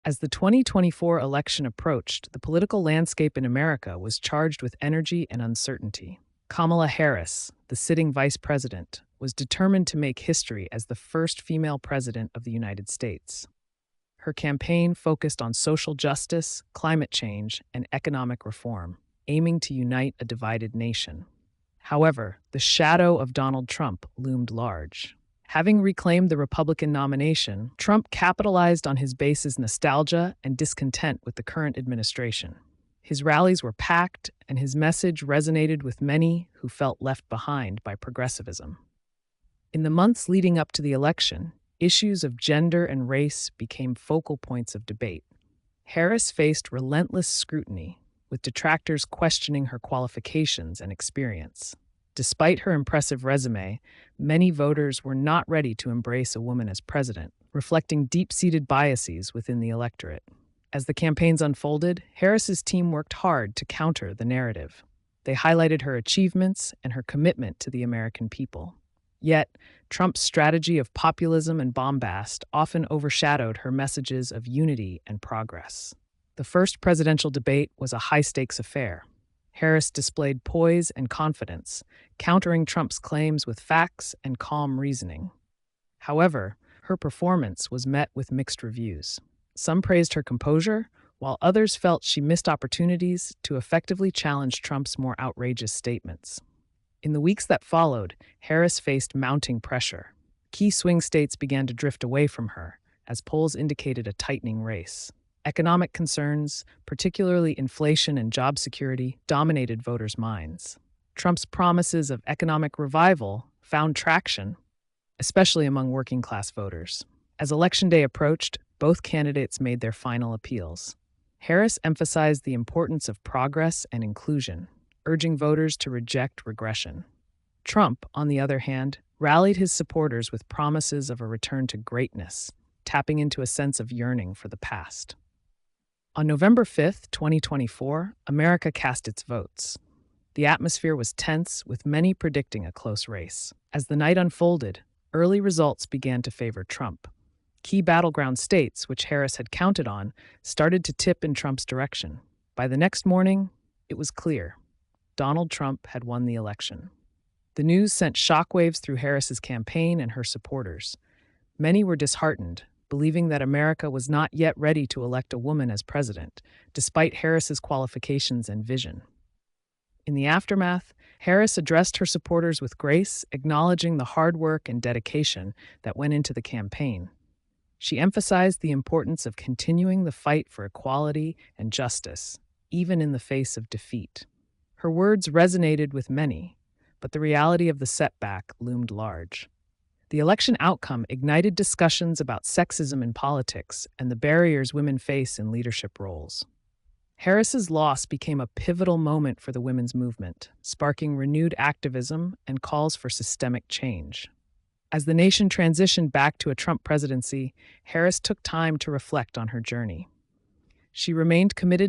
As the 2024 election approached, the political landscape in America was charged with energy and uncertainty. Kamala Harris, the sitting vice president, was determined to make history as the first female president of the United States. Her campaign focused on social justice, climate change, and economic reform, aiming to unite a divided nation. However, the shadow of Donald Trump loomed large. Having reclaimed the Republican nomination, Trump capitalized on his base's nostalgia and discontent with the current administration. His rallies were packed, and his message resonated with many who felt left behind by progressivism. In the months leading up to the election, issues of gender and race became focal points of debate. Harris faced relentless scrutiny, with detractors questioning her qualifications and experience. Despite her impressive resume, many voters were not ready to embrace a woman as president, reflecting deep-seated biases within the electorate. As the campaigns unfolded, Harris's team worked hard to counter the narrative. They highlighted her achievements and her commitment to the American people. Yet, Trump's strategy of populism and bombast often overshadowed her messages of unity and progress. The first presidential debate was a high-stakes affair. Harris displayed poise and confidence, countering Trump's claims with facts and calm reasoning. However, her performance was met with mixed reviews. Some praised her composure, while others felt she missed opportunities to effectively challenge Trump's more outrageous statements. In the weeks that followed, Harris faced mounting pressure. Key swing states began to drift away from her, as polls indicated a tightening race. Economic concerns, particularly inflation and job security, dominated voters' minds. Trump's promises of economic revival found traction, especially among working-class voters. As Election Day approached, both candidates made their final appeals. Harris emphasized the importance of progress and inclusion, urging voters to reject regression. Trump, on the other hand, rallied his supporters with promises of a return to greatness, tapping into a sense of yearning for the past. On November 5, 2024, America cast its votes. The atmosphere was tense, with many predicting a close race. As the night unfolded, early results began to favor Trump. Key battleground states, which Harris had counted on, started to tip in Trump's direction. By the next morning, it was clear. Donald Trump had won the election. The news sent shockwaves through Harris's campaign and her supporters. Many were disheartened, believing that America was not yet ready to elect a woman as president, despite Harris's qualifications and vision. In the aftermath, Harris addressed her supporters with grace, acknowledging the hard work and dedication that went into the campaign. She emphasized the importance of continuing the fight for equality and justice, even in the face of defeat. Her words resonated with many, but the reality of the setback loomed large. The election outcome ignited discussions about sexism in politics and the barriers women face in leadership roles. Harris's loss became a pivotal moment for the women's movement, sparking renewed activism and calls for systemic change. As the nation transitioned back to a Trump presidency, Harris took time to reflect on her journey. She remained committed to